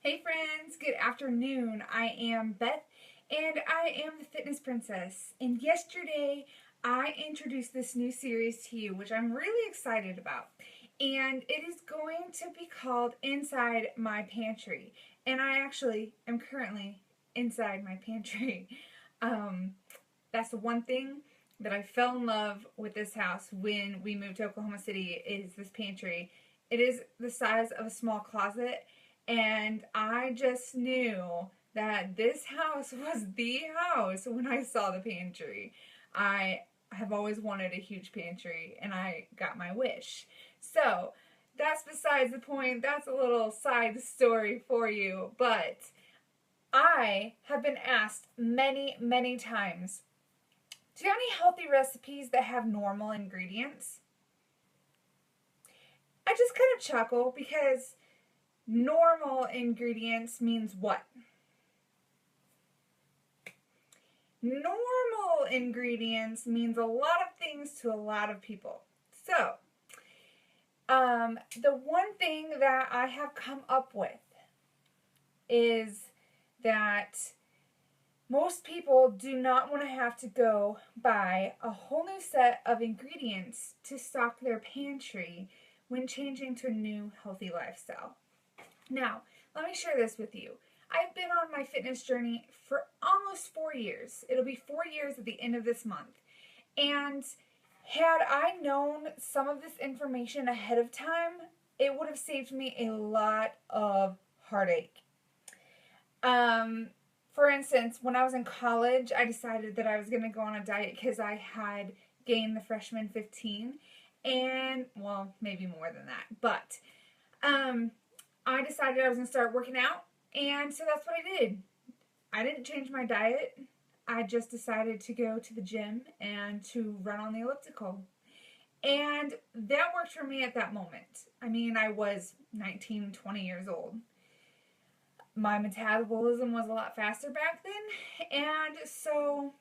Hey friends, good afternoon. I am Beth and I am the Fitness Princess. And yesterday I introduced this new series to you, which I'm really excited about. And it is going to be called Inside My Pantry. And I actually am currently inside my pantry. Um, that's the one thing that I fell in love with this house when we moved to Oklahoma City is this pantry. It is the size of a small closet, and I just knew that this house was the house when I saw the pantry. I have always wanted a huge pantry, and I got my wish. So, that's besides the point. That's a little side story for you, but I have been asked many, many times, do you have any healthy recipes that have normal ingredients? I just kind of chuckle because normal ingredients means what? Normal ingredients means a lot of things to a lot of people. So, the one thing that I have come up with is that most people do not want to have to go buy a whole new set of ingredients to stock their pantry when changing to a new healthy lifestyle. Now, let me share this with you. I've been on my fitness journey for almost 4 years. It'll be 4 years at the end of this month. And had I known some of this information ahead of time, it would have saved me a lot of heartache. For instance, when I was in college, I decided that I was going to go on a diet because I had gained the freshman 15 and, well, maybe more than that. But I decided I was going to start working out, and so that's what I did. I didn't change my diet. I just decided to go to the gym and to run on the elliptical. And that worked for me at that moment. I mean, I was 19, 20 years old. My metabolism was a lot faster back then, and so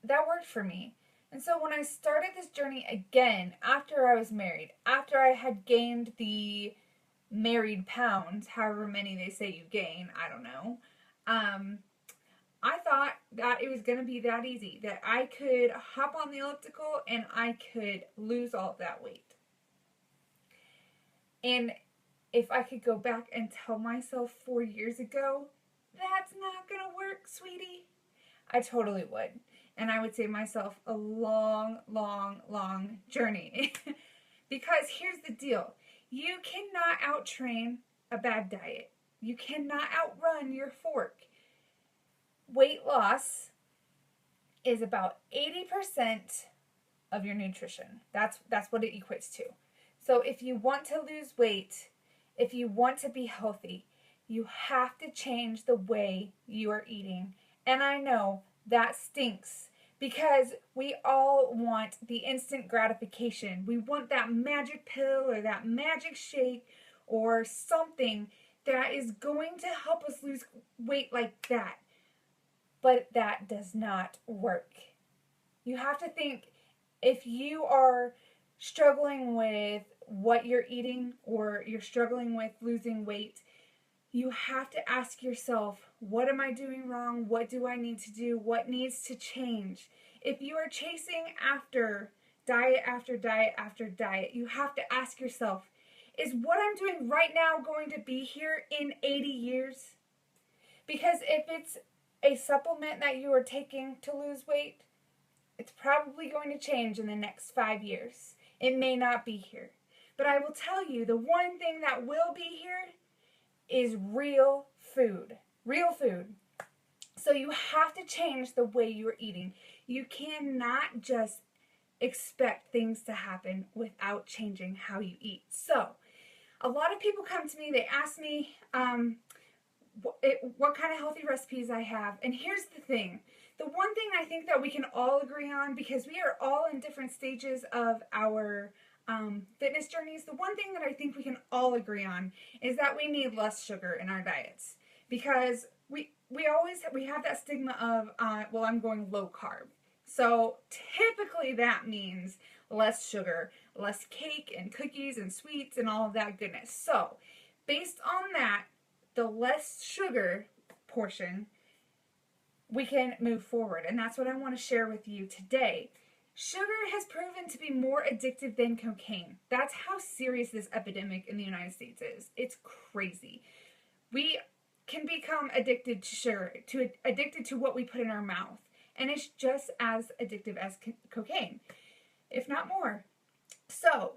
that worked for me. And so when I started this journey again, after I was married, after I had gained the married pounds, however many they say you gain, I don't know, I thought that it was going to be that easy, that I could hop on the elliptical and I could lose all of that weight. And if I could go back and tell myself 4 years ago, that's not going to work, sweetie, I totally would. And I would save myself a long, long, long journey. Because here's the deal. You cannot out-train a bad diet. You cannot outrun your fork. Weight loss is about 80% of your nutrition. That's what it equates to. So if you want to lose weight, if you want to be healthy, you have to change the way you are eating. And I know that stinks because we all want the instant gratification. We want that magic pill or that magic shake or something that is going to help us lose weight like that. But that does not work. You have to think, if you are struggling with what you're eating or you're struggling with losing weight, you have to ask yourself, what am I doing wrong? What do I need to do? What needs to change? If you are chasing after diet after diet after diet, you have to ask yourself, is what I'm doing right now going to be here in 80 years? Because if it's a supplement that you are taking to lose weight, it's probably going to change in the next 5 years. It may not be here. But I will tell you, the one thing that will be here is real food. Real food. So you have to change the way you are eating. You cannot just expect things to happen without changing how you eat. So a lot of people come to me, they ask me what kind of healthy recipes I have. And here's the thing. The one thing I think that we can all agree on, because we are all in different stages of our fitness journeys, the one thing that I think we can all agree on is that we need less sugar in our diets. Because we have that stigma of, well, I'm going low carb. So typically that means less sugar, less cake and cookies and sweets and all of that goodness. So based on that, the less sugar portion, we can move forward. And that's what I want to share with you today. Sugar has proven to be more addictive than cocaine. That's how serious this epidemic in the United States is. It's crazy. We can become addicted to sugar, addicted to what we put in our mouth. And it's just as addictive as cocaine, if not more. So,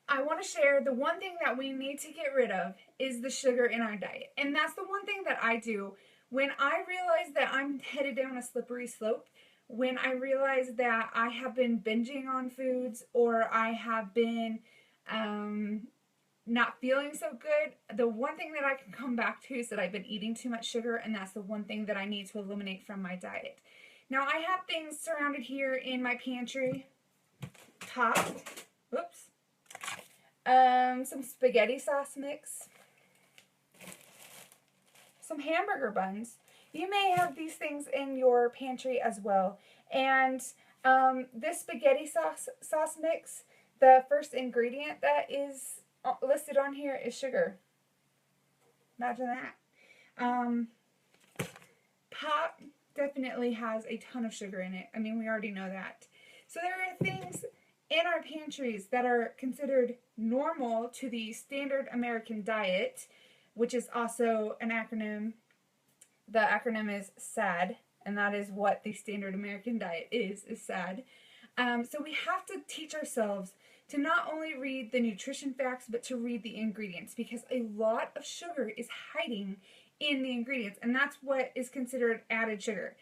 I want to share the one thing that we need to get rid of is the sugar in our diet. And that's the one thing that I do when I realize that I'm headed down a slippery slope, when I realize that I have been binging on foods or I have been not feeling so good. The one thing that I can come back to is that I've been eating too much sugar, and that's the one thing that I need to eliminate from my diet. Now, I have things surrounded here in my pantry. Some spaghetti sauce mix, some hamburger buns. You may have these things in your pantry as well. And this spaghetti sauce mix, the first ingredient that is listed on here is sugar. Imagine that. Pop definitely has a ton of sugar in it. I mean, we already know that. So there are things in our pantries that are considered normal to the standard American diet, which is also an acronym. The acronym is SAD, and that is what the standard American diet is SAD. So we have to teach ourselves to not only read the nutrition facts, but to read the ingredients, because a lot of sugar is hiding in the ingredients, and that's what is considered added sugar.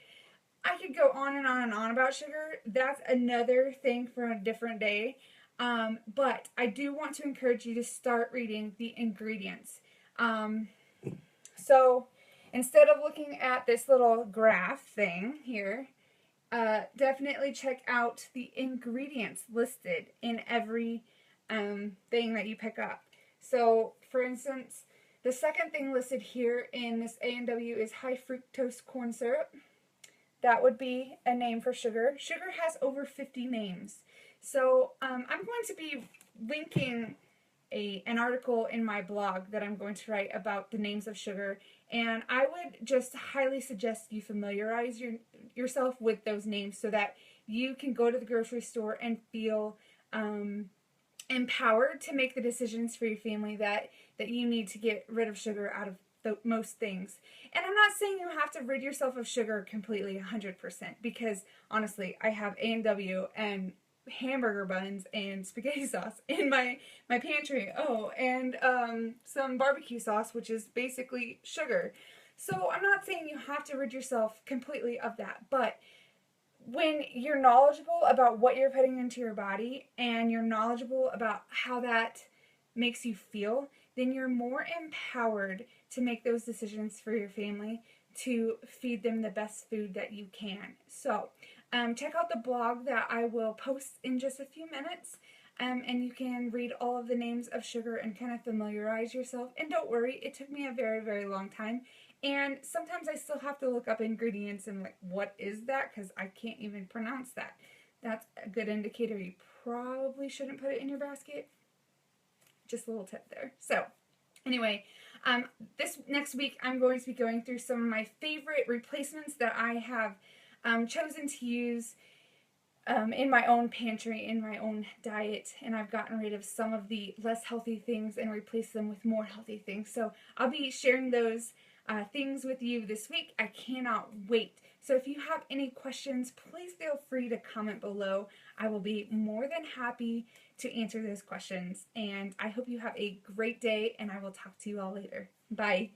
I could go on and on and on about sugar. That's another thing for a different day. But I do want to encourage you to start reading the ingredients. So instead of looking at this little graph thing here, definitely check out the ingredients listed in every thing that you pick up. So, for instance, the second thing listed here in this A&W is high fructose corn syrup. That would be a name for sugar. Sugar has over 50 names. So I'm going to be linking an article in my blog that I'm going to write about the names of sugar. And I would just highly suggest you familiarize yourself with those names so that you can go to the grocery store and feel empowered to make the decisions for your family that you need to get rid of sugar out of most things. And I'm not saying you have to rid yourself of sugar completely 100%, because honestly, I have A&W and hamburger buns and spaghetti sauce in my pantry. Oh, and some barbecue sauce, which is basically sugar. So I'm not saying you have to rid yourself completely of that, but when you're knowledgeable about what you're putting into your body and you're knowledgeable about how that makes you feel, then you're more empowered to make those decisions for your family to feed them the best food that you can. So check out the blog that I will post in just a few minutes, and you can read all of the names of sugar and kind of familiarize yourself. And don't worry, it took me a very, very long time. And sometimes I still have to look up ingredients and like, what is that? Because I can't even pronounce that. That's a good indicator you probably shouldn't put it in your basket. Just a little tip there. So anyway, this next week I'm going to be going through some of my favorite replacements that I have chosen to use in my own pantry, in my own diet, and I've gotten rid of some of the less healthy things and replaced them with more healthy things. So I'll be sharing those things with you this week. I cannot wait. So if you have any questions, please feel free to comment below. I will be more than happy to answer those questions. And I hope you have a great day, and I will talk to you all later. Bye.